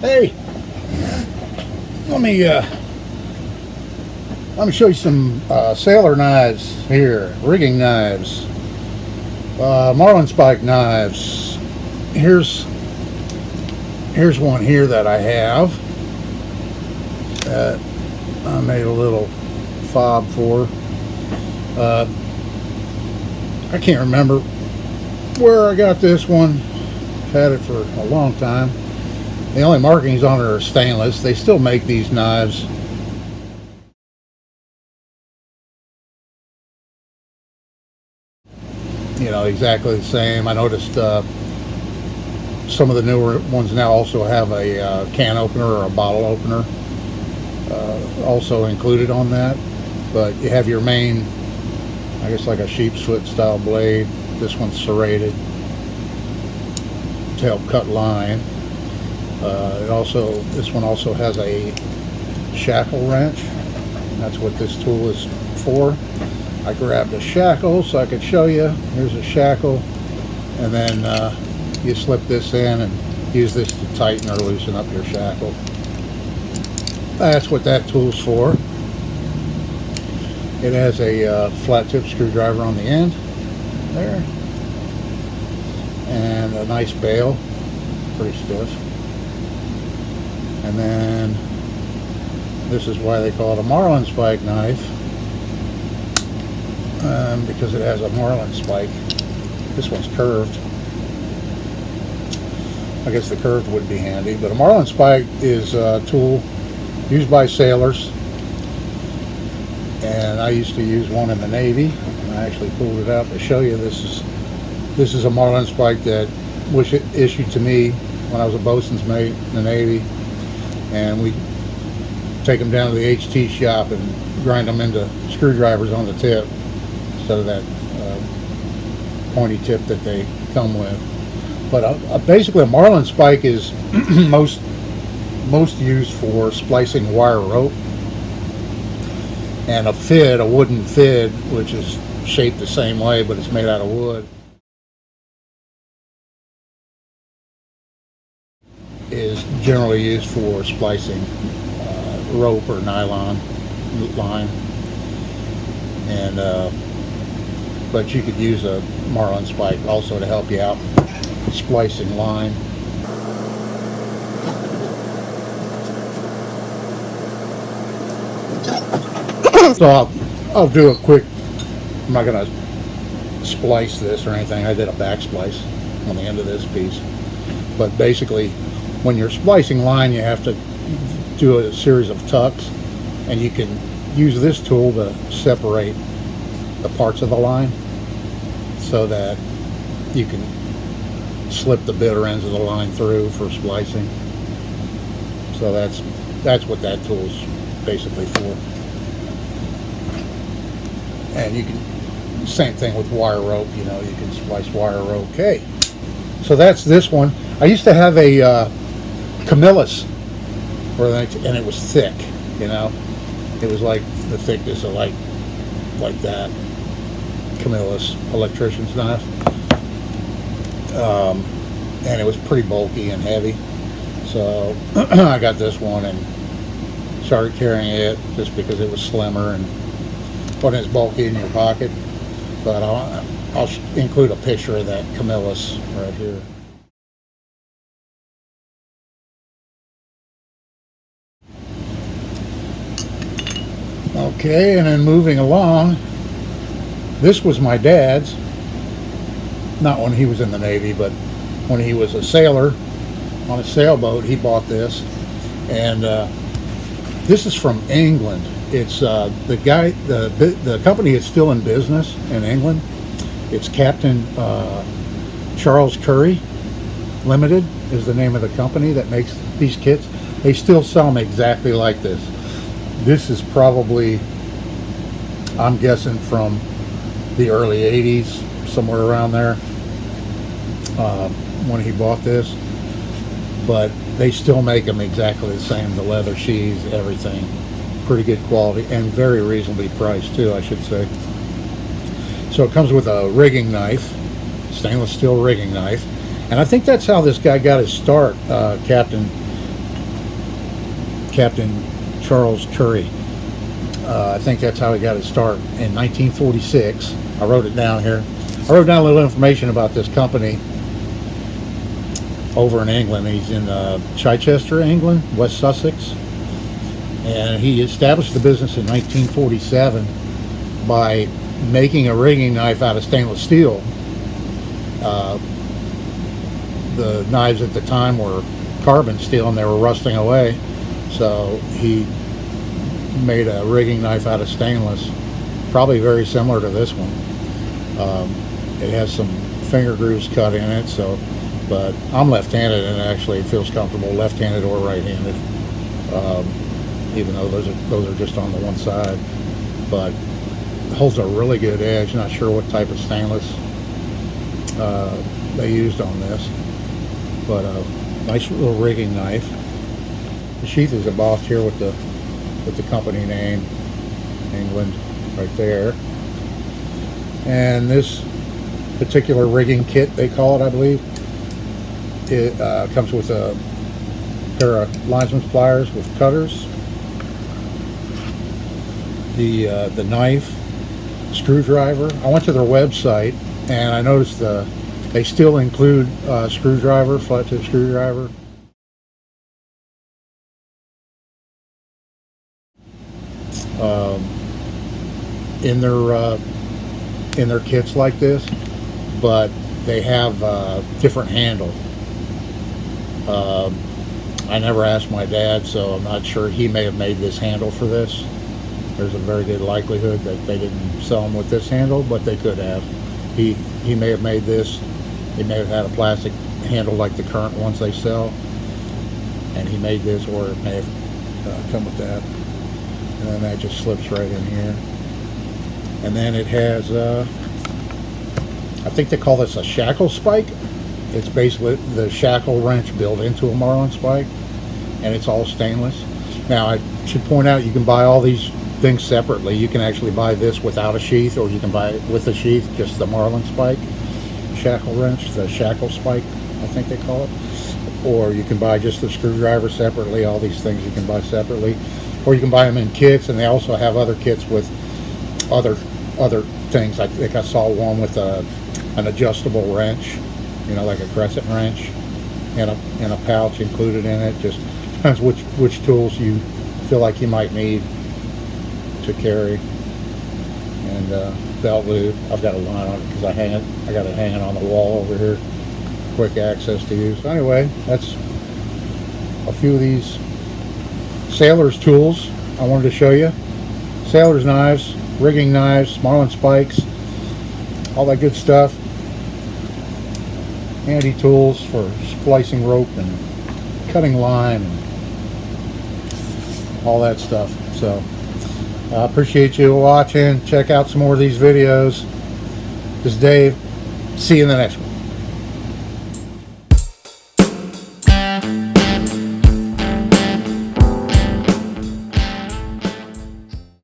Hey, let me show you some sailor knives here, rigging knives, marlin spike knives. Here's one here that I have that I made a little fob for. I can't remember where I got this one. Had it for a long time. The only markings on it are stainless. They still make these knives. You know, exactly the same. I noticed some of the newer ones now also have a can opener or a bottle opener also included on that. But you have your main, I guess like a sheep's foot style blade. This one's serrated to help cut line. This one also has a shackle wrench. And that's what this tool is for. I grabbed a shackle so I could show you. Here's a shackle, and then you slip this in and use this to tighten or loosen up your shackle. That's what that tool's for. It has a flat tip screwdriver on the end there, and a nice bail, pretty stiff. And then this is why they call it a marlin spike knife, because it has a marlin spike. This one's curved. I guess the curved would be handy, but a marlin spike is a tool used by sailors, and I used to use one in the Navy. I actually pulled it out to show you. This is a marlin spike that was issued to me when I was a bosun's mate in the Navy, and we take them down to the HT shop and grind them into screwdrivers on the tip instead of that pointy tip that they come with. But basically a marlin spike is most used for splicing wire rope, and a wooden fid, which is shaped the same way but it's made out of wood, is generally used for splicing rope or nylon line. And but you could use a marlin spike also to help you out splicing line. So I'll do a quick, I'm not going to splice this or anything. I did a back splice on the end of this piece. But basically, when you're splicing line, you have to do a series of tucks, and you can use this tool to separate the parts of the line so that you can slip the bitter ends of the line through for splicing. So that's what that tool's basically for. And you can, same thing with wire rope, you know, you can splice wire rope. Okay, so that's this one. I used to have a Camillus, and it was thick, you know. It was like the thickness of like that Camillus electrician's knife. And it was pretty bulky and heavy. So I got this one and started carrying it just because it was slimmer and wasn't as bulky in your pocket. But I'll include a picture of that Camillus right here. Okay, and then moving along, this was my dad's. Not when he was in the Navy, but when he was a sailor on a sailboat, he bought this. And this is from England. It's the company is still in business in England. It's Captain Charles Curry Limited is the name of the company that makes these kits. They still sell them exactly like this. This is probably, I'm guessing, from the early 80s, somewhere around there, when he bought this. But they still make them exactly the same, the leather sheaths, everything. Pretty good quality and very reasonably priced too, I should say. So it comes with a rigging knife, stainless steel rigging knife. And I think that's how this guy got his start, Captain Captain Charles Curry. I think that's how he got his start in 1946. I wrote it down here. I wrote down a little information about this company over in England. He's in Chichester, England, West Sussex. And he established the business in 1947 by making a rigging knife out of stainless steel. The knives at the time were carbon steel and they were rusting away. So he made a rigging knife out of stainless, probably very similar to this one. It has some finger grooves cut in it, so, but I'm left-handed and actually it feels comfortable left-handed or right-handed, even though those are just on the one side. But it holds a really good edge. Not sure what type of stainless they used on this, but a nice little rigging knife. The sheath is embossed here with the company name, England, right there. And this particular rigging kit, they call it, I believe, it comes with a pair of linesman's pliers with cutters, the knife, screwdriver. I went to their website and I noticed they still include screwdriver, flat tip screwdriver. In their kits like this, but they have different handle. I never asked my dad, so I'm not sure. He may have made this handle for this. There's a very good likelihood that they didn't sell them with this handle, but they could have. He may have made this. He may have had a plastic handle like the current ones they sell, and he made this, or it may have come with that. And then that just slips right in here. And then it has, I think they call this a shackle spike. It's basically the shackle wrench built into a Marlin spike, and it's all stainless. Now, I should point out, you can buy all these things separately. You can actually buy this without a sheath, or you can buy it with a sheath, just the Marlin spike, shackle wrench, the shackle spike, I think they call it. Or you can buy just the screwdriver separately. All these things you can buy separately. Or you can buy them in kits, and they also have other kits with other things. I think I saw one with an adjustable wrench, you know, like a crescent wrench, and a pouch included in it. Just depends which tools you feel like you might need to carry. And belt loop, I've got a line on it because I got it hanging on the wall over here. Quick access to use. So anyway, that's a few of these sailor's tools I wanted to show you. Sailor's knives, rigging knives, Marlin spikes, all that good stuff. Handy tools for splicing rope and cutting line and all that stuff. So I appreciate you watching. Check out some more of these videos. This is Dave. See you in the next one.